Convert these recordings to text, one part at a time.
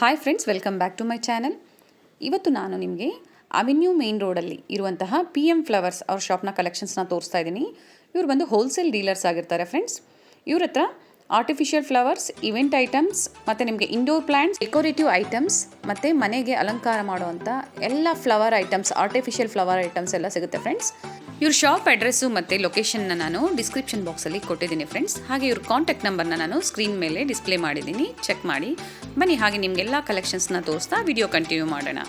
Hi friends, welcome back to my channel. ಇವತ್ತು ನಾನು ನಿಮಗೆ ಅವೆನ್ಯೂ ಮೇನ್ ರೋಡಲ್ಲಿ ಇರುವಂತಹ PM ಫ್ಲವರ್ಸ್ ಅವ್ರ ಶಾಪ್ನ ಕಲೆಕ್ಷನ್ಸ್ನ ತೋರಿಸ್ತಾ ಇದ್ದೀನಿ. ಇವರು ಬಂದು ಹೋಲ್ಸೇಲ್ ಡೀಲರ್ಸ್ ಆಗಿರ್ತಾರೆ ಫ್ರೆಂಡ್ಸ್. ಇವ್ರ ಹತ್ರ ಆರ್ಟಿಫಿಷಿಯಲ್ ಫ್ಲವರ್ಸ್, ಇವೆಂಟ್ ಐಟಮ್ಸ್ ಮತ್ತು ನಿಮಗೆ ಇಂಡೋರ್ ಪ್ಲ್ಯಾಂಟ್ಸ್, ಡೆಕೋರೇಟಿವ್ ಐಟಮ್ಸ್ ಮತ್ತು ಮನೆಗೆ ಅಲಂಕಾರ ಮಾಡುವಂಥ ಎಲ್ಲ flower items, artificial flower items ಎಲ್ಲ ಸಿಗುತ್ತೆ ಫ್ರೆಂಡ್ಸ್. ಇವ್ರ ಶಾಪ್ ಅಡ್ರೆಸ್ಸು ಮತ್ತು ಲೊಕೇಶನ್ನ ನಾನು ಡಿಸ್ಕ್ರಿಪ್ಷನ್ ಬಾಕ್ಸಲ್ಲಿ ಕೊಟ್ಟಿದ್ದೀನಿ ಫ್ರೆಂಡ್ಸ್. ಹಾಗೆ ಇವ್ರ ಕಾಂಟ್ಯಾಕ್ಟ್ ನಂಬರ್ನ ನಾನು ಸ್ಕ್ರೀನ್ ಮೇಲೆ ಡಿಸ್ಪ್ಲೇ ಮಾಡಿದ್ದೀನಿ, ಚೆಕ್ ಮಾಡಿ ಬನ್ನಿ. ಹಾಗೆ ನಿಮಗೆಲ್ಲ ಕಲೆಕ್ಷನ್ಸ್ನ ತೋರಿಸ್ತಾ ವಿಡಿಯೋ ಕಂಟಿನ್ಯೂ ಮಾಡೋಣ.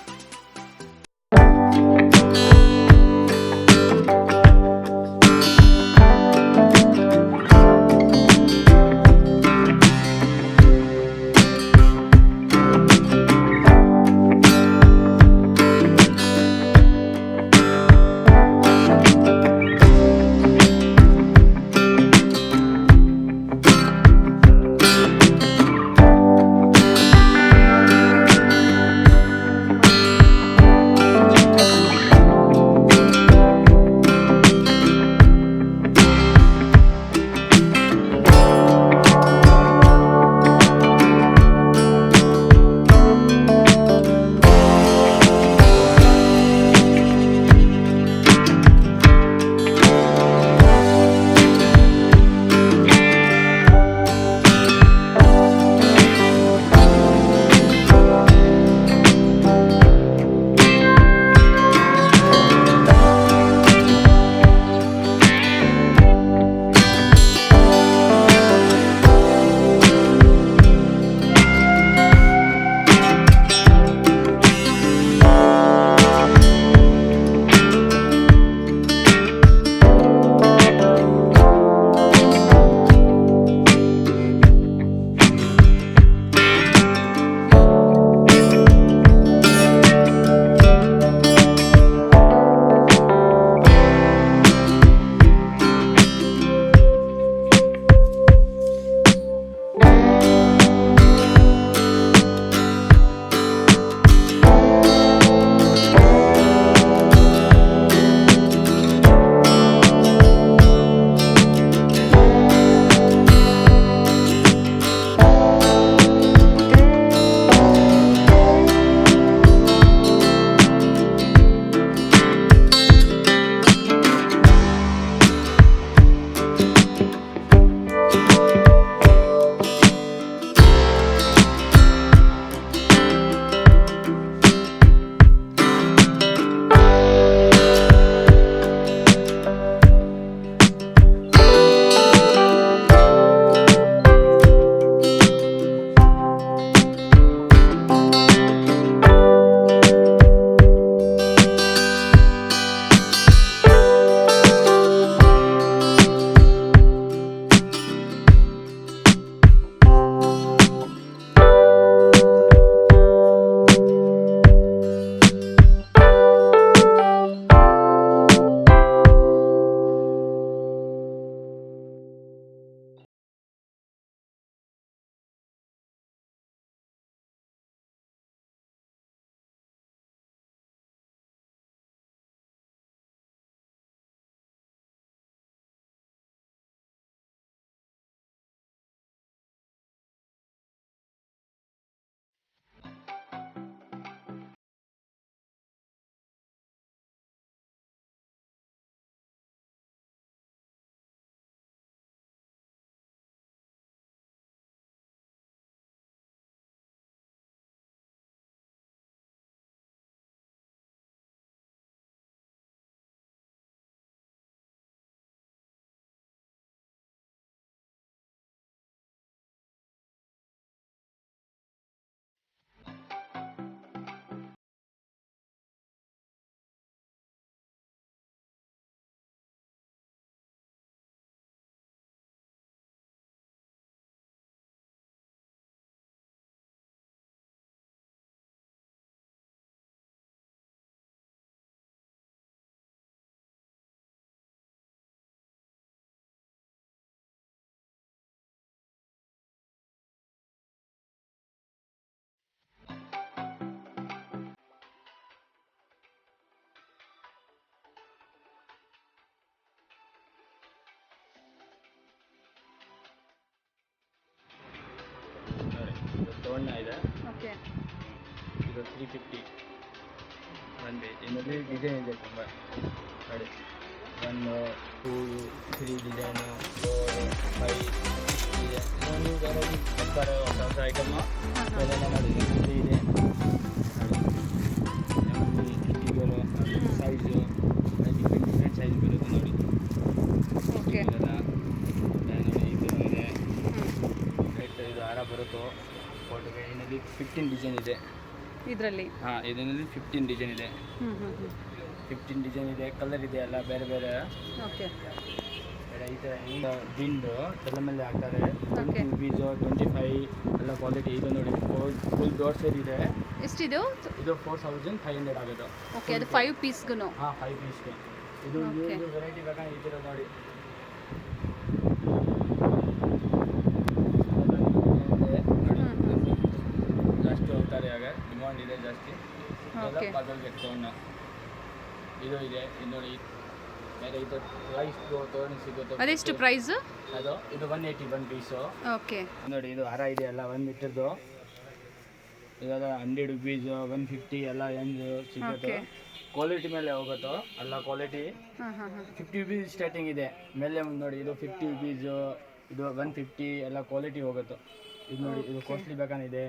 ತೋರಣ ಇದೆ. Okay, 350 1 piece. ಇದರಲ್ಲಿ ಡಿಸೈನ್ ಇದೆ ತುಂಬ ನೋಡಿ. 1 2 3 ಡಿಸೈನು 4 5 6 ಇದೆ. ಇನ್ನೊಂದು ವೆರೈಟಿ ಬರ್ತಾರೆ ಹೊಸ ಹೊಸ ಐಟಮ್ಮು ಅದೆಲ್ಲ ನೋಡಿ. ಇಲ್ಲಿ ಇದೆ ನೋಡಿ ಸ್ಟಿಗರು ಸೈಜು ಡಿಫ್ರೆಂಟ್ ಸೈಜ್ ಬರುತ್ತೆ ನೋಡಿ. ಓಕೆ ಇದೆಲ್ಲ ನೋಡಿ ಈ ಥರ ಇದೆ. ರೇಟ್ ಇದು ಹಾರ ಬರುತ್ತೋ ಫೋಟೋಗೆ. ಇದರಲ್ಲಿ 15 ಡಿಸೈನ್ ಇದೆ ಇದರಲ್ಲಿ. ಹಾಂ, ಇದರಲ್ಲಿ 15 ಡಿಸೈನ್ ಇದೆ. 15 ಡಿಸೈನ್ ಇದೆ. ಕಲರ್ ಇದೆ ಎಲ್ಲ ಬೇರೆ ಬೇರೆ. ಓಕೆ ಬೇರೆ ಈ ಥರ ದಿಂಡು ತಲೆ ಮೇಲೆ ಹಾಕ್ತಾರೆ. Okay. 20 ರುಪೀಸು 25 ಎಲ್ಲ ಕ್ವಾಲಿಟಿ. ಇದು ನೋಡಿ ಫುಲ್ ಡೋರ್ ಸೈಡ್ ಇದೆ. ಎಷ್ಟಿದು? ಇದು 4500 ಆಗೋದು. ಓಕೆ, ಅದು 5 ಪೀಸ್ಗೂ. ಹಾಂ, 5 ಪೀಸ್ಗೆ. ಇದು Okay. ಇದು ವೆರೈಟಿ ಬೇಕಾ ಈ ಥರ ನೋಡಿ. ಜಾಸ್ತಿ ಹೋಗ್ತಾರೆ ಆಗ ಡಿಮಾಂಡ್ ಇದೆ ಜಾಸ್ತಿ. ಇದೆಲ್ಲ Okay. ಪಗಲ್ಗೆ ತೊಗೊಂಡು ಇದು ಇದೆ. ಇದು ನೋಡಿ ಬೇರೆ ಇದು ರೈಸ್ ತೊಗೊಂಡು ಸಿಗುತ್ತೆ. ಅದೆಷ್ಟು ಪ್ರೈಸ್? ಅದು ಇದು 180 1 ಪೀಸು. ಓಕೆ ನೋಡಿ ಇದು ಹಾರ ಇದೆ ಎಲ್ಲ 1 ಮೀಟರ್ದು. ಇದೆಲ್ಲ 100 ರುಪೀಸು 150 ಎಲ್ಲ ಹೆಂಗೆ ಸಿಗುತ್ತೆ. Okay. ಕ್ವಾಲಿಟಿ ಮೇಲೆ ಹೋಗುತ್ತೋ ಅಲ್ಲ ಕ್ವಾಲಿಟಿ. 50 ರುಪೀಸ್ ಸ್ಟಾರ್ಟಿಂಗ್ ಇದೆ. ಮೇಲೆ ನೋಡಿ ಇದು 50 ರುಪೀಸು, ಇದು 150 ಎಲ್ಲ ಕ್ವಾಲಿಟಿ ಹೋಗುತ್ತೆ. ಇದು ನೋಡಿ ಇದು ಕಾಸ್ಟ್ಲಿ ಬೇಕಾನಿದೆ.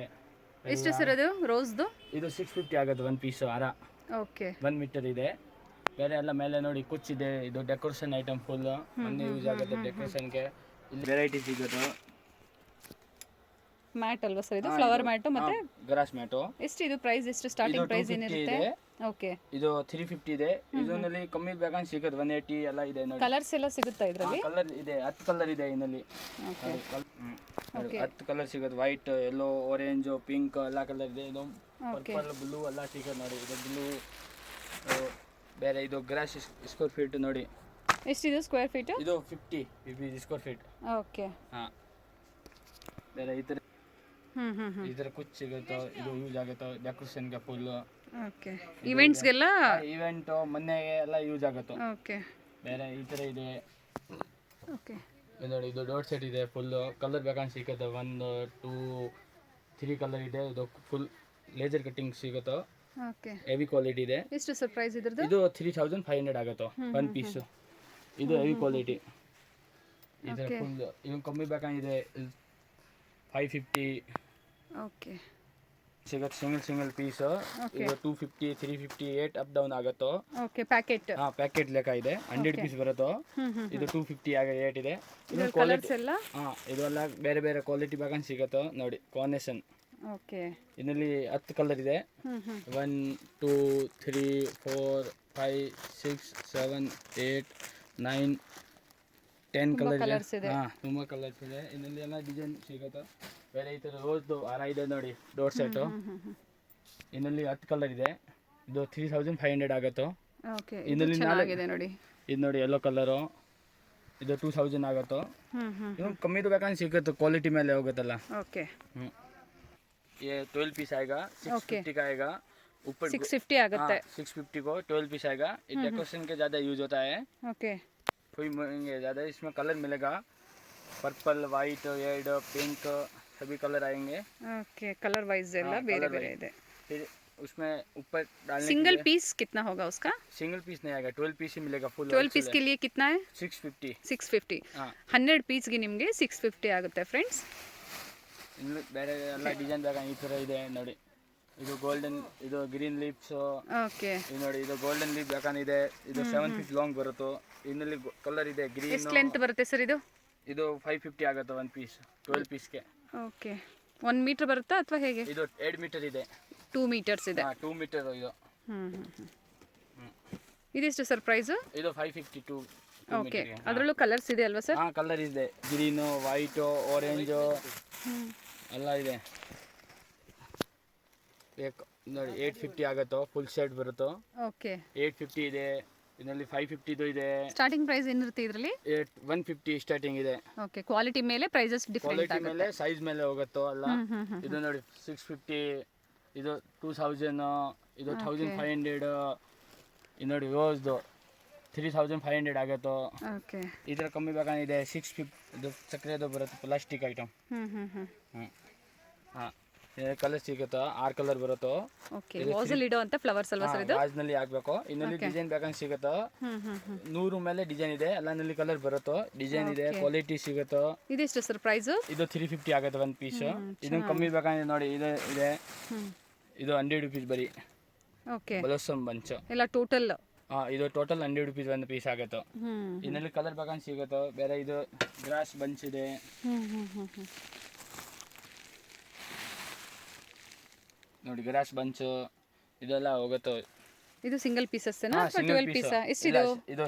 ಎಷ್ಟು ಸರ್ ಅದು ರೋಸ್ದು? ಇದು 650 ಆಗುತ್ತೆ 1 ಪೀಸು ಹಾರ. ಓಕೆ 1 ಮೀಟರ್ ಇದೆ. ಬೇರೆ ಎಲ್ಲ ಮೇಲೆ ನೋಡಿ ಕುಚ್ಚಿದೆ. ಇದು ಡೆಕೋರೇಷನ್ ಐಟಮ್ ಫುಲ್ ಮೊನ್ನೆ ಯೂಸ್ ಆಗುತ್ತೆ ಡೆಕೋರೇಷನ್ಗೆ. ಇಲ್ಲಿ ವೆರೈಟಿ ಸಿಗುತ್ತೆ. ಮ್ಯಾಟ್ ಅಲ್ವಾ ಸರ್ ಇದು? ಫ್ಲವರ್ ಮ್ಯಾಟು ಮತ್ತೆ ಗ್ರಾಸ್ ಮ್ಯಾಟು. ಎಷ್ಟು ಇದು ಪ್ರೈಸ್? ಎಷ್ಟು ಸ್ಟಾರ್ಟಿಂಗ್ ಪ್ರೈಸ್ 250 ಏನಿರುತ್ತೆ? ಇದೆ. ಓಕೆ ಇದು 350 ಇದೆ. ಇದರಲ್ಲಿ ಕಮ್ಮಿ ಬೇಕಂತ ಸಿಗುತ್ತೆ 180 ಎಲ್ಲ ಇದೆ ನೋಡಿ. ಕಲರ್ಸ್ ಎಲ್ಲ ಸಿಗುತ್ತಾ ಇದರಲ್ಲಿ? ಕಲರ್ ಇದೆ 10 ಕಲರ್ ಇದೆ ಇದರಲ್ಲಿ. ಓಕೆ 10 ಕಲರ್ ಸಿಗುತ್ತೆ. ವೈಟ್, ಯೆಲ್ಲೋ, ಆರೆಂಜ್, ಪಿಂಕ್ ಎಲ್ಲ ಕಲರ್ ಇದೆ. ಇದು ಪರ್ಪಲ್, ಬ್ಲೂ ಎಲ್ಲ ಸಿಗುತ್ತೆ ನೋಡಿ. ಇದು ಬ್ಲೂ. ಬೇರೆ ಇದು ಗ್ರಾಸ್ ಸ್ಕ್ವೇರ್ ಫೀಟ್ ನೋಡಿ. ಎಷ್ಟಿದು ಸ್ಕ್ವೇರ್ ಫೀಟ್? ಇದು 50 ಸ್ಕ್ವೇರ್ ಫೀಟ್. ಓಕೆ ಹಾಂ, ಬೇರೆ ಈ ಥರ ಈ ಥರ ಕುಚ್ಚು ಸಿಗುತ್ತೆ. ಇದು ಯೂಸ್ ಆಗುತ್ತೆ ಡೆಕೋರೇಷನ್ಗೆ ಫುಲ್. ಓಕೆ ಇವೆಂಟ್ಸ್ಗೆಲ್ಲ. ಇವೆಂಟು ಮೊನ್ನೆಗೆ ಎಲ್ಲ ಯೂಸ್ ಆಗುತ್ತೆ. ಓಕೆ ಬೇರೆ ಈ ಥರ ಇದೆ. ಓಕೆ ಇದು ನೋಡಿ ಇದು ಡೋರ್ ಸೆಟ್ ಇದೆ ಫುಲ್ಲು. ಕಲರ್ ಬೇಕಂತ ಸಿಗುತ್ತೆ 1 2 3 ಕಲರ್ ಇದೆ. ಇದು ಫುಲ್ ಲೇಸರ್ ಕಟ್ಟಿಂಗ್ ಸಿಗುತ್ತೆ. ಓಕೆ ಹೆವಿ ಕ್ವಾಲಿಟಿ ಇದೆ. ಎಷ್ಟು ಸರ್ ಪ್ರೈಸ್ ಇದ್ರದ್ದು? ಇದು 3500 ಆಗುತ್ತೆ 1 ಪೀಸು. ಇದು ಹೆವಿ ಕ್ವಾಲಿಟಿ. ಇದರ ಫುಲ್ ಇವಾಗ ಕಮ್ಮಿ ಬೇಕಂಗಿದೆ 550 ಓಕೆ ಸಿಗುತ್ತೆ ಸಿಂಗಲ್ ಪೀಸು. ಇದು 250 350 8 ಅಪ್ ಡೌನ್ ಆಗುತ್ತೋ. Okay packet. ಹಾಂ, ಪ್ಯಾಕೆಟ್ ಲೆಕ್ಕ ಇದೆ. 100 ಪೀಸ್ ಬರುತ್ತೋ. ಇದು 250 ಆಗ 8 ಇದೆ. ಇದು ಕಲರ್ಸ್ ಎಲ್ಲ. ಹಾಂ, ಇದೆಲ್ಲ ಬೇರೆ ಬೇರೆ ಕ್ವಾಲಿಟಿ ಬೇಕಂತ ಸಿಗುತ್ತೋ ನೋಡಿ. ಕಾಂಬಿನೇಷನ್ ಓಕೆ ಇದರಲ್ಲಿ 10 ಕಲರ್ ಇದೆ. 1 2 3 4 5 6 7 8 9 10 ಕಲರ್ ಇದೆ. ಹಾಂ, ತುಂಬ ಕಲರ್ಸ್ ಇದೆ. ಇದರಲ್ಲಿ ಎಲ್ಲ ಡಿಸೈನ್ ಸಿಗುತ್ತೆ. ಬೇರೆ ಈ ಥರ ರೋಸ್ದು ಹಾರ ಇದೆ ನೋಡಿ ಡೋರ್ ಸೆಟ್ಟು. ಇದರಲ್ಲಿ 10 ಕಲರ್ ಇದೆ. ಇದು 3500 ಆಗುತ್ತೋ. ಓಕೆ ಇದರಲ್ಲಿ ಚೆನ್ನಾಗಿದೆ ನೋಡಿ. ಇದು ನೋಡಿ ಯೆಲ್ಲೋ ಕಲರು. ಇದು 2000 ಆಗುತ್ತೋ. ಇದು ಕಮ್ಮಿದು ಬೇಕಂದ್ರೆ ಸಿಗುತ್ತೆ. ಕ್ವಾಲಿಟಿ ಮೇಲೆ ಹೋಗುತ್ತಲ್ಲ. ಓಕೆ ये 12 पीस आएगा 650 का आएगा. ऊपर 650 आಗುತ್ತೆ. 650 को 12 पीस आएगा. ये डेकोरेशन के ज़्यादा यूज होता है. ओके कोई महंगे ज़्यादा. इसमें कलर मिलेगा पर्पल, वाइट, रेड, पिंक सभी कलर आएंगे. ओके कलर वाइज ಎಲ್ಲ ಬೇರೆ ಬೇರೆ ಇದೆ. फिर उसमें ऊपर डालने सिंगल पीस कितना होगा उसका? सिंगल पीस नहीं आएगा 12 पीस ही मिलेगा फुल. 12 पीस के लिए कितना है? 650. 650. ಹಾಂ, 100 ಪೀಸ್ಗೆ ನಿಮಗೆ 650 ಆಗುತ್ತೆ ಫ್ರೆಂಡ್ಸ್. ಇನ್ನು ಬೇರೆ ಎಲ್ಲ ಡಿಸೈನ್ ಬೇಕಾ ಈ ಥರ ಇದೆ ನೋಡಿ. ಇದು ಗೋಲ್ಡನ್, ಇದು ಗ್ರೀನ್ ಲೀವ್ಸು. ಓಕೆ ಇದು ನೋಡಿ ಇದು ಗೋಲ್ಡನ್ ಲೀವ್ ಬೇಕಾನಿದೆ. ಇದು 7 ಫೀಟ್ ಲಾಂಗ್ ಬರುತ್ತೆ. ಇನ್ನಲ್ಲಿ ಕಲರ್ ಇದೆ ಗ್ರೀನ್. ಎಷ್ಟು ಲೆಂತ್ ಬರುತ್ತೆ ಸರ್ ಇದು? ಇದು 550 ಆಗುತ್ತೆ 1 ಪೀಸ್ 12 ಪೀಸ್ಗೆ. ಓಕೆ 1 ಮೀಟರ್ ಬರುತ್ತಾ ಅಥವಾ ಹೇಗೆ? ಇದು 2 ಮೀಟರ್ ಇದೆ. 2 ಮೀಟರ್ಸ್ ಇದೆ. ಹಾಂ, 2 ಮೀಟರ್ ಇದು. ಇದೆಷ್ಟು ಸರ್ ಪ್ರೈಸು? ಇದು 552. ಓಕೆ ಅದರಲ್ಲೂ ಕಲರ್ಸ್ ಇದೆ ಅಲ್ವಾ ಸರ್? ಹಾಂ, ಕಲರ್ ಇದೆ. ಗ್ರೀನು, ವೈಟು, ಆರೆಂಜು ಎಲ್ಲ ಇದೆ. ನೋಡಿ 850 ಆಗುತ್ತೋ. ಫುಲ್ ಸೆಟ್ ಬರುತ್ತೋ. ಓಕೆ 850 ಇದೆ. ಇದರಲ್ಲಿ 550 ಇದೆ. ಸ್ಟಾರ್ಟಿಂಗ್ ಪ್ರೈಸ್ ಏನಿರುತ್ತೆ ಇದರಲ್ಲಿ? 150 ಸ್ಟಾರ್ಟಿಂಗ್ ಇದೆ. ಓಕೆ ಕ್ವಾಲಿಟಿ ಮೇಲೆ ಪ್ರೈಸಸ್ ಡಿಫರೆಂಟ್ ಕ್ವಾಲಿಟಿ ಆಗುತ್ತೆ. ಮೇಲೆ ಸೈಜ್ ಮೇಲೆ ಹೋಗುತ್ತೋ ಅಲ್ಲ. ಇದು ನೋಡಿ 650. ಇದು 2000. ಇದು 1500. ಇದು ನೋಡಿ ರೋಸ್ದು 3500 ಆಗುತ್ತೋ. ಓಕೆ ಈ ಥರ ಕಮ್ಮಿ ಬೇಕಾಗಿದೆ 650. ಇದು ಸಕ್ಕರೆದು ಬರುತ್ತೆ ಪ್ಲಾಸ್ಟಿಕ್ ಐಟಮ್. ಹಾಂ, ಕಲರ್ ಸಿಗುತ್ತೋ 6 ಕಲರ್ ಬರುತ್ತೋ. ಓಕೆ ವಾಸಲ್ಲಿ ಇಡೋ ಅಂತ ಫ್ಲವರ್ಸ್ ಅಲ್ವಾ ಸರ್ ಇದು? ವಾಜ್ನಲ್ಲಿ ಹಾಕ್ಬೇಕು. ಇನ್ನೊಂದು ಡಿಸೈನ್ ಬೇಕಂತ ಸಿಗುತ್ತೋ. 100 ಮೇಲೆ ಡಿಸೈನ್ ಇದೆ, ಎಲ್ಲನಲ್ಲಿ ಕಲರ್ ಬರುತ್ತೋ, ಡಿಸೈನ್ ಇದೆ, ಕ್ವಾಲಿಟಿ ಸಿಗುತ್ತೋ. ಇದೆಷ್ಟು ಸರ್ ಪ್ರೈಸ್? ಇದು 350 ಆಗುತ್ತೆ ಒಂದು ಪೀಸ್. ಇದನ್ನು ಕಮ್ಮಿ ಬೇಕಂದ್ರೆ ನೋಡಿ ಇದೆ ಇದೆ, ಇದು 100 ರುಪೀಸ್ ಬರೀ. ಓಕೆ ಬಲೋಸಮ್ ಬಂಚ್ ಎಲ್ಲ ಟೋಟಲ್? ಇದು ಟೋಟಲ್ 100 ರುಪೀಸ್ ಒಂದು ಪೀಸ್ ಆಗುತ್ತೆ. ಇನ್ನಲ್ಲಿ ಕಲರ್ ಬೇಕಂತ ಸಿಗುತ್ತೋ. ಬೇರೆ ಇದು ಗ್ರಾಸ್ ಬಂಚ್ ಇದೆ. ನೋಡಿ ಗ್ರಾಸ್ ಬಂಚ್ ಇದೆಲ್ಲ ಹೋಗುತ್ತೆ. ಇದು ಸಿಂಗಲ್ ಪೀಸ್ ಅಷ್ಟೇನಾ ಅಥವಾ 12 ಪೀಸ್? ಎಷ್ಟಿದು? ಇದು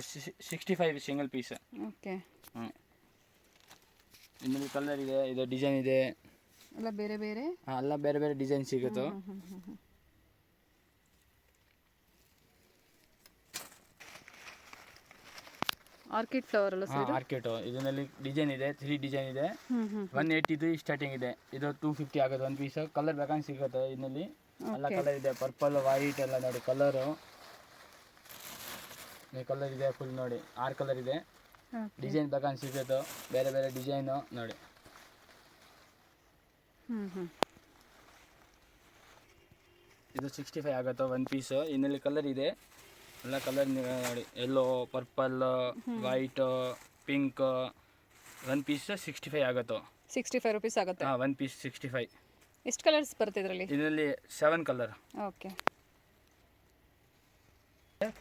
65 ಸಿಂಗಲ್ ಪೀಸ್. ಓಕೆ. ಇನ್ನೊಂದು ಕಲರ್ ಇದೆ, ಇದು ಡಿಸೈನ್ ಇದೆ, ಎಲ್ಲ ಬೇರೆ ಬೇರೆ. ಎಲ್ಲ ಬೇರೆ ಬೇರೆ ಡಿಸೈನ್ ಸಿಗುತ್ತೆ. ಆರ್ಕಿಡ್ ಫ್ಲವರ್ ಅಲ್ಲ ಸರ್? ಆರ್ಕಿಡ್. ಇದರಲ್ಲಿ ಡಿಸೈನ್ ಇದೆ, 3 ಡಿಸೈನ್ ಇದೆ. 180 ಸ್ಟಾರ್ಟಿಂಗ್ ಇದೆ. ಇದು 250 ಆಗುತ್ತೆ ಒಂದು ಪೀಸ್. ಕಲರ್ ಬೇಕಂತ ಸಿಗುತ್ತೆ ಇದರಲ್ಲಿ. ಎಲ್ಲ ಕಲರ್ ಇದೆ, ಪರ್ಪಲ್, ವೈಟ್ ಎಲ್ಲ ನೋಡಿ ಕಲರು. ಕಲರ್ ಇದೆ ಫುಲ್ ನೋಡಿ, 6 ಕಲರ್ ಇದೆ. ಡಿಸೈನ್ ಬೇಕಂತ ಸಿಗುತ್ತೆ, ಬೇರೆ ಬೇರೆ ಡಿಸೈನು ನೋಡಿ. ಇದು 65 ಆಗುತ್ತೆ ಒಂದು ಪೀಸ್. ಇನ್ನಲ್ಲಿ ಕಲರ್ ಇದೆ, ಎಲ್ಲ ಕಲರ್ ನೋಡಿ, ಯೆಲ್ಲೋ, ಪರ್ಪಲ್, ವೈಟ್, ಪಿಂಕ್. ಒಂದು ಪೀಸ್ 65 ಆಗುತ್ತೆ. 65 ರುಪೀಸ್ ಆಗುತ್ತೆ ಒಂದು ಪೀಸ್ 65. ಎಷ್ಟು ಕಲರ್ಸ್ ಬರುತ್ತೆ ಇದರಲ್ಲಿ? ಇದರಲ್ಲಿ 7 ಕಲರ್. ಓಕೆ.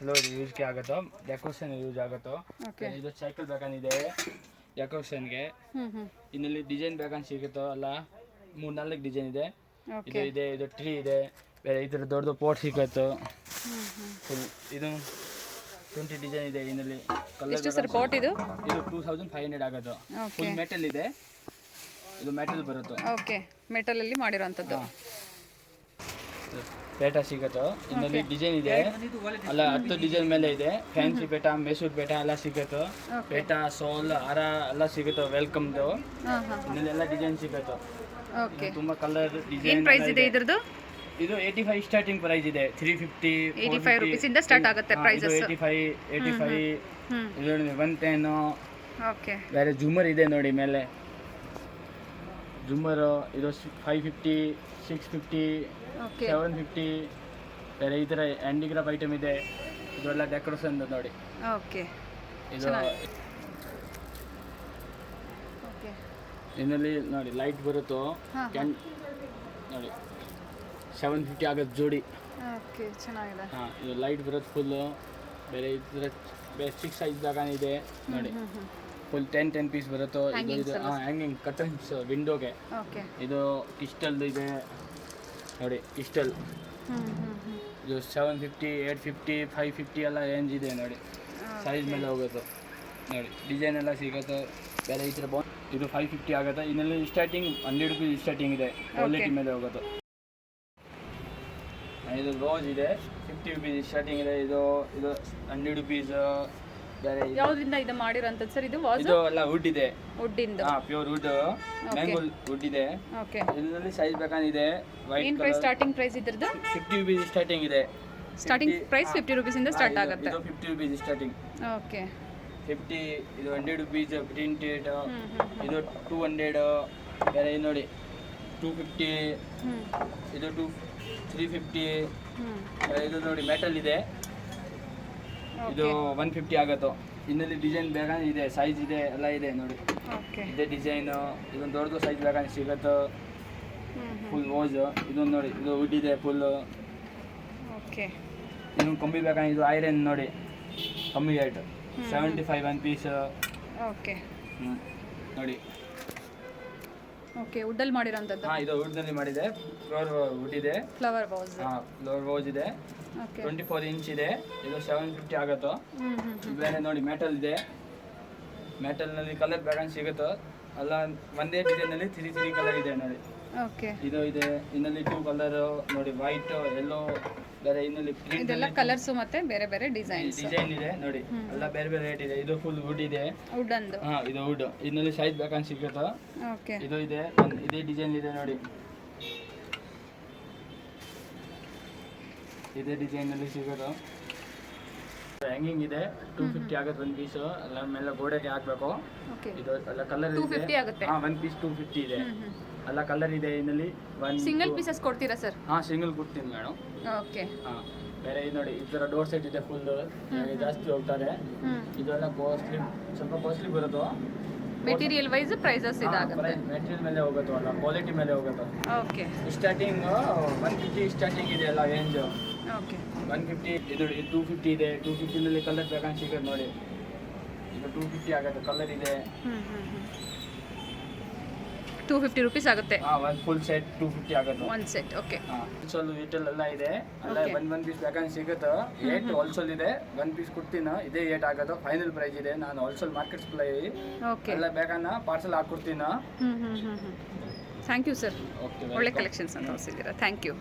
ಫ್ಲವರ್ ಯೂಸ್ಗೆ ಆಗುತ್ತೋ, ಡೆಕೋರೇಷನ್ ಯೂಸ್ ಆಗುತ್ತೋ. ಇದು ಸೈಕಲ್ ಬೇಕಂದಿದೆ ಡೆಕೋರೇಷನ್ಗೆ. ಇನ್ನಲ್ಲಿ ಡಿಸೈನ್ ಬೇಕಂತ ಸಿಗುತ್ತೋ, ಅಲ್ಲ 3-4 ಡಿಸೈನ್ ಇದೆ. ಇದು ಇದೆ, ಇದು ಟ್ರೀ ಇದೆ, ಬೇರೆ ಈ ಥರ ದೊಡ್ಡದು ಪೋಟ್ ಸಿಗುತ್ತೆ. ಇದು 20 ಡಿಸೈನ್ ಇದೆ. ಇದರಲ್ಲಿ ಎಷ್ಟು ಸರ್ ಪಾಟ್ ಇದು? ಇದು 2500 ಆಗುತ್ತೆ. ಫುಲ್ ಮೆಟಲ್ ಇದೆ, ಇದು ಮೆಟಲ್ ಬರುತ್ತೆ. ಓಕೆ, ಮೆಟಲ್ ಅಲ್ಲಿ ಮಾಡಿರೋಂಥದ್ದು. ಪೇಟ ಸಿಗುತ್ತೆ. ಇನ್ನಲ್ಲಿ ಡಿಸೈನ್ ಇದೆ, ಅಲ್ಲ 10 ಡಿಸೈನ್ ಮೇಲೆ ಇದೆ. ಫ್ಯಾನ್ಸಿ ಪೇಟ, ಮೈಸೂರು ಪೇಟ ಎಲ್ಲ ಸಿಗುತ್ತೆ. ಪೇಟ, ಸೋಲ್, ಹಾರ ಎಲ್ಲ ಸಿಗುತ್ತೆ. ವೆಲ್ಕಮ್ದು ಇನ್ನಲ್ಲಿ ಎಲ್ಲ ಡಿಸೈನ್ ಸಿಗುತ್ತೆ. ಓಕೆ. ತುಂಬಾ ಕಲರ್ ಡಿಸೈನ್. ಏನು ಪ್ರೈಸ್ ಇದೆ ಇದ್ರದ್ದು? ಇದು 85 ಸ್ಟಾರ್ಟಿಂಗ್ ಪ್ರೈಸ್ ಇದೆ. 350, 85 ರುಪೀಸ್ ಇಂದ ಸ್ಟಾರ್ಟ್ ಆಗುತ್ತೆ ಪ್ರೈಸಸ್. 85 ಇದು 110. ಓಕೆ. ಬೇರೆ ಜೂಮರ್ ಇದೆ ನೋಡಿ ಮೇಲೆ, ಜೂಮರ್ ಇದು 550, 650, 750. ಬೇರೆ ಈ ಥರ ಹ್ಯಾಂಡಿಕ್ರಾಫ್ಟ್ ಐಟಮ್ ಇದೆ. ಇದೆಲ್ಲ ಡೆಕೋರೇಷನ್ ನೋಡಿ. ಓಕೆ. ಇದು ಇದರಲ್ಲಿ ನೋಡಿ ಲೈಟ್ ಬರುತ್ತೋ, ನೋಡಿ 750 ಆಗುತ್ತೆ ಜೋಡಿ. ಓಕೆ, ಚೆನ್ನಾಗಿದೆ. ಇದು ಲೈಟ್ ಬರುತ್ತೆ ಫುಲ್ಲು. ಬೇರೆ ಈ ಥರ ಬೇಸಿಕ್ ಸೈಜ್ ಇದೆ ನೋಡಿ. ಫುಲ್ 10 ಪೀಸ್ ಬರುತ್ತೋ. ಇದು ಹ್ಯಾಂಗಿಂಗ್ ಕರ್ಟನ್ಸ್ ವಿಂಡೋಗೆ. ಇದು ಕ್ರಿಸ್ಟಲ್ ಇದೆ ನೋಡಿ, ಕ್ರಿಸ್ಟಲ್. ಇದು 750, 850, 550 ಎಲ್ಲ ರೇಂಜ್ ಇದೆ ನೋಡಿ. ಸೈಜ್ ಮೇಲೆ ಹೋಗುತ್ತೆ ನೋಡಿ, ಡಿಸೈನ್ ಎಲ್ಲ ಸಿಗುತ್ತೆ. ಬೇರೆ ಈ ಥರ ಇದು 550 ಆಗುತ್ತೆ. ಇನ್ನೆಲ್ಲ ಸ್ಟಾರ್ಟಿಂಗ್ 100 ರುಪೀಸ್ ಸ್ಟಾರ್ಟಿಂಗ್ ಇದೆ, ಕ್ವಾಲಿಟಿ ಮೇಲೆ ಹೋಗುತ್ತೆ. ಇದು ರೋಸ್ ಇದೆ, 50 ರುಪೀಸ್ ಸ್ಟಾರ್ಟಿಂಗ್ ಇದೆ. ಇದು 100 ರುಪೀಸ್. ಬೇರೆ ಯಾವುದರಿಂದ ಇದು ಮಾಡಿರೋಂಥದ್ದು ಸರ್? ಇದು ವಾಸ್? ಇದು ಎಲ್ಲ ವುಡ್ ಇದೆ, ವುಡ್ಡಿಂದ. ಪ್ಯೂರ್ ವುಡ್, ಮ್ಯಾಂಗೋ ವುಡ್ ಇದೆ. ಓಕೆ. ಇದರಲ್ಲಿ ಸೈಜ್ ಬೇಕಂದಿದೆ. ವೈಟ್ ಏನು ಪ್ರೈಸ್ ಸ್ಟಾರ್ಟಿಂಗ್ ಪ್ರೈಸ್ ಇದ್ರದ್ದು? 50 ರುಪೀಸ್ ಸ್ಟಾರ್ಟಿಂಗ್ ಇದೆ. ಸ್ಟಾರ್ಟಿಂಗ್ ಪ್ರೈಸ್ 50 ರುಪೀಸ್ ಇಂದ ಸ್ಟಾರ್ಟ್ ಆಗುತ್ತೆ. ಇದು 50 ರುಪೀಸ್ ಸ್ಟಾರ್ಟಿಂಗ್. ಓಕೆ. 50. ಇದು 100 ರುಪೀಸ್ ಪ್ರಿಂಟೆಡ್. ಇದು 200. ಬೇರೆ ಇದು ನೋಡಿ 250. ಇದು 350. ಇದು ನೋಡಿ ಮೆಟಲ್ ಇದೆ, ಇದು 150 ಆಗುತ್ತೆ. ಇನ್ನಲ್ಲಿ ಡಿಸೈನ್ ಬೇಕಂದ್ರೆ ಇದೆ, ಸೈಜ್ ಇದೆ, ಎಲ್ಲ ಇದೆ ನೋಡಿ. ಇದೇ ಡಿಸೈನು. ಇದೊಂದು ದೊಡ್ಡದು ಸೈಜ್ ಬೇಕಂದ್ರೆ ಸಿಗುತ್ತೆ. Full was. ಇದೊಂದು ನೋಡಿ, ಇದು ವುಡ್ ಇದೆ ಫುಲ್ಲು. ಓಕೆ. ಇನ್ನೊಂದು ಕಮ್ಮಿ ಬೇಕಂದ್ರೆ ಇದು ಐರನ್ ನೋಡಿ, ಕಮ್ಮಿ ರೇಟ್ 75 ಒಂದು ಪೀಸ್. ಓಕೆ. ನೋಡಿ. ಓಕೆ, ವುಡ್ಡಲ್ಲಿ ಮಾಡಿರೋಂಥದ್ದು. ಇದು ವುಡ್ನಲ್ಲಿ ಮಾಡಿದೆ. ಫ್ಲವರ್ ವುಡ್ ಇದೆ, ಫ್ಲವರ್ ವಾಸ್. ಫ್ಲವರ್ ವಾಸ್ ಇದೆ. 24 ಇಂಚ್ ಇದೆ. ಇದು 750 ಆಗುತ್ತೋ. ಬೇರೆ ನೋಡಿ ಮೆಟಲ್ ಇದೆ. ಮೆಟಲ್ನಲ್ಲಿ ಕಲರ್ ಬೇಕಂದ್ರೆ ಸಿಗುತ್ತೋ. ಅಲ್ಲ ಒಂದೇ ಡಿಸೈನಲ್ಲಿ 3 ಕಲರ್ ಇದೆ ನೋಡಿ. ಓಕೆ. ಇದು ಇದೆ. ಇನ್ನಲ್ಲಿ 2 ಕಲರ್ ನೋಡಿ, ವೈಟ್, ಯೆಲ್ಲೋ. ಬೇರೆ ಇನ್ನಲ್ಲಿ ಇದೆಲ್ಲ ಕಲರ್ಸ್ ಮತ್ತೆ ಬೇರೆ ಬೇರೆ ಡಿಸೈನ್ ಇದೆ ನೋಡಿ. ಎಲ್ಲ ಬೇರೆ ಬೇರೆ ರೇಟ್ ಇದೆ. ಇದು ಫುಲ್ ವುಡ್ ಇದೆ, ವುಡ್ ಅಂದು. ಇದು ವುಡ್. ಇನ್ನಲ್ಲಿ ಸೈಜ್ ಬೇಕಂತ ಸಿಗುತ್ತೋ. ಓಕೆ. ಇದು ಇದೆ, ಇದೇ ಡಿಸೈನ್ ಇದೆ ನೋಡಿ. ಇದೇ ಡಿಸೈನಲ್ಲಿ ಸಿಗೋದು. ಹ್ಯಾಂಗಿಂಗ್ ಇದೆ, 250 ಆಗುತ್ತೆ ಒಂದು ಪೀಸು. ಎಲ್ಲ ಮೇಲೆ ಗೋಡೆಗೆ ಹಾಕಬೇಕು. ಇದು ಎಲ್ಲ ಕಲರ್ 250 ಆಗುತ್ತೆ. ಒಂದು ಪೀಸ್ 250 ಇದೆ. ಎಲ್ಲ ಕಲರ್ ಇದೆ ಇದರಲ್ಲಿ ಸಿಂಗಲ್ ಪೀಸಸ್ ಕೊಡ್ತೀರಾ ಸರ್? ಹಾಂ ಸಿಂಗಲ್ ಕೊಡ್ತೀನಿ ಮೇಡಮ್. ಓಕೆ. ಹಾಂ ಬೇರೆ ಇದು ನೋಡಿ ಈ ಥರ ಡೋರ್ ಸೆಟ್ ಇದೆ ಫುಲ್ ಜಾಸ್ತಿ ಹೋಗ್ತಾರೆ. ಇದೆಲ್ಲ ಕಾಸ್ಟ್ಲಿ, ಸ್ವಲ್ಪ ಕಾಸ್ಟ್ಲಿ ಬರೋದು. ಮೆಟೀರಿಯಲ್ ವೈಸ್ ಪ್ರೈಸಸ್ ಇದಾಗುತ್ತೆ. ಮೆಟೀರಿಯಲ್ ಮೇಲೆ ಹೋಗುತ್ತೋ ಅಲ್ಲ, ಕ್ವಾಲಿಟಿ ಮೇಲೆ ಹೋಗುತ್ತೋ. ಓಕೆ. ಸ್ಟಾರ್ಟಿಂಗ್ 150 ಸ್ಟಾರ್ಟಿಂಗ್ ಇದೆ ಎಲ್ಲ ರೇಂಜ್. ಓಕೆ. 150 ಇದು 250 ಇದೆ. 250ನಲ್ಲಿ ಕಲರ್ ಬೇಕಂತ ಸಿಗೋದು ನೋಡಿ. ಇದು 250 ಆಗುತ್ತೆ. ಕಲರ್ ಇದೆ. 250 ರುಪೀಸ್ ಆಗುತ್ತೆ ಒಂದು ಫುಲ್ ಸೆಟ್. 250 ಆಗುತ್ತೆ ಒಂದು ಸೆಟ್. ಓಕೆ. ಹೋಲ್ಸೇಲ್ ರಿಟೇಲ್ ಎಲ್ಲ ಇದೆ. ಅಲ್ಲ ಒಂದು ಪೀಸ್ ಬೇಕಂತ ಸಿಗುತ್ತೆ. 8 ಹೋಲ್ಸೇಲ್ ಇದೆ. 1 ಪೀಸ್ ಕೊಡ್ತೀನಿ, ಇದೇ 8 ಆಗೋದು. ಫೈನಲ್ ಪ್ರೈಸ್ ಇದೆ. ನಾನು ಹೋಲ್ಸೇಲ್ ಮಾರ್ಕೆಟ್ ಸಪ್ಲೈ. ಓಕೆ. ಎಲ್ಲ ಬೇಕನ್ನ ಪಾರ್ಸಲ್ ಹಾಕ್ಕೊಡ್ತೀನಿ. Thank you sir. ಓಕೆ, ಒಳ್ಳೆ ಕಲೆಕ್ಷನ್ಸ್ ಅಂತ ತೋರಿಸಿದ್ದೀರಾ. Thank you.